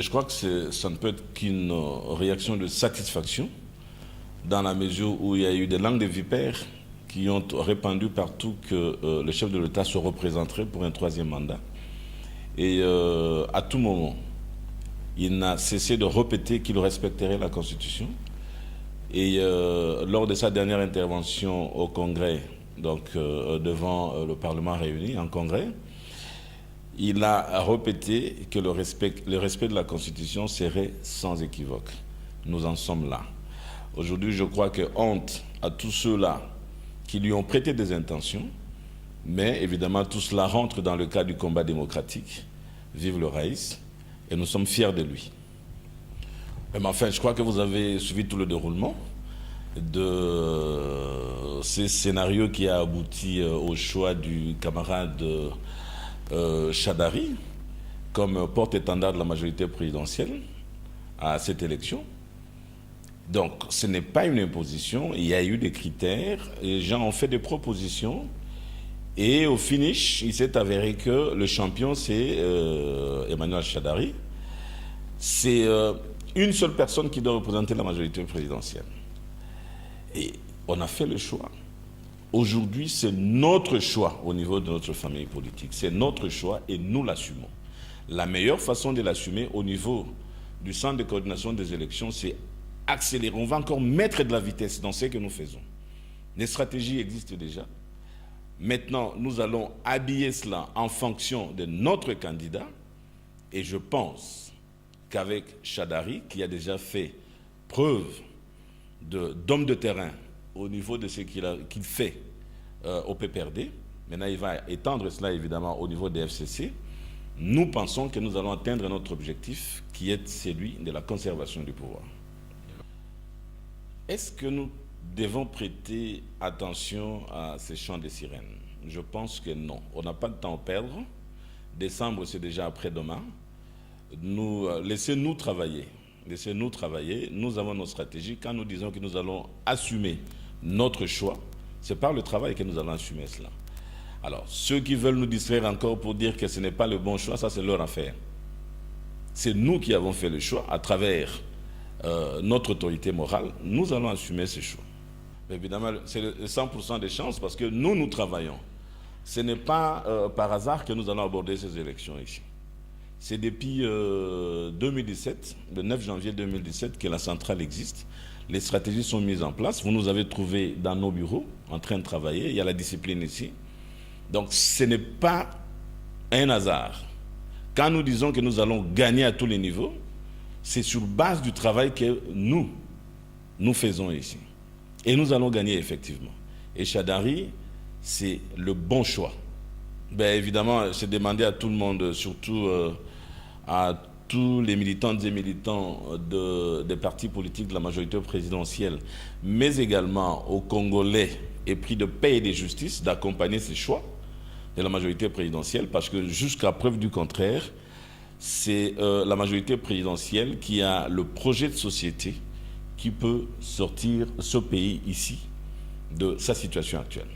Je crois que ça ne peut être qu'une réaction de satisfaction, dans la mesure où il y a eu des langues de vipères qui ont répandu partout que le chef de l'État se représenterait pour un troisième mandat. Et à tout moment, il n'a cessé de répéter qu'il respecterait la Constitution. Et lors de sa dernière intervention au Congrès, donc devant le Parlement réuni en Congrès, il a répété que le respect de la Constitution serait sans équivoque. Nous en sommes là. Aujourd'hui, je crois que honte à tous ceux-là qui lui ont prêté des intentions, mais évidemment, tout cela rentre dans le cadre du combat démocratique. Vive le Raïs, et nous sommes fiers de lui. Mais enfin, je crois que vous avez suivi tout le déroulement de ces scénarios qui a abouti au choix du camarade Chadari comme porte-étendard de la majorité présidentielle à cette élection. Donc, ce n'est pas une imposition, il y a eu des critères, les gens ont fait des propositions, et au finish, il s'est avéré que le champion, c'est Emmanuel Chadari. C'est une seule personne qui doit représenter la majorité présidentielle. Et on a fait le choix. Aujourd'hui, c'est notre choix au niveau de notre famille politique. C'est notre choix et nous l'assumons. La meilleure façon de l'assumer au niveau du centre de coordination des élections, c'est accélérer. On va encore mettre de la vitesse dans ce que nous faisons. Les stratégies existent déjà. Maintenant, nous allons habiller cela en fonction de notre candidat. Et je pense qu'avec Chadari, qui a déjà fait preuve d'homme de terrain au niveau de ce qu'il fait au PPRD, maintenant il va étendre cela évidemment au niveau des FCC, nous pensons que nous allons atteindre notre objectif qui est celui de la conservation du pouvoir. Est-ce que nous devons prêter attention à ces chants de sirènes? Je pense que non. On n'a pas de temps à perdre. Décembre, c'est déjà après-demain. Laissez-nous travailler. Laissez-nous travailler. Nous avons nos stratégies. Quand nous disons que nous allons assumer notre choix, c'est par le travail que nous allons assumer cela. Alors, ceux qui veulent nous distraire encore pour dire que ce n'est pas le bon choix, ça c'est leur affaire. C'est nous qui avons fait le choix à travers notre autorité morale. Nous allons assumer ce choix. Mais évidemment, c'est 100% des chances parce que nous travaillons. Ce n'est pas par hasard que nous allons aborder ces élections ici. C'est depuis 2017, le 9 janvier 2017, que la centrale existe. Les stratégies sont mises en place. Vous nous avez trouvés dans nos bureaux, en train de travailler. Il y a la discipline ici. Donc, ce n'est pas un hasard. Quand nous disons que nous allons gagner à tous les niveaux, c'est sur base du travail que nous faisons ici. Et nous allons gagner effectivement. Et Chadari, c'est le bon choix. Évidemment, c'est demandé à tout le monde, surtout à tous les militantes et militants des partis politiques de la majorité présidentielle, mais également aux Congolais épris de paix et de justice, d'accompagner ces choix de la majorité présidentielle, parce que jusqu'à preuve du contraire, c'est la majorité présidentielle qui a le projet de société qui peut sortir ce pays ici de sa situation actuelle.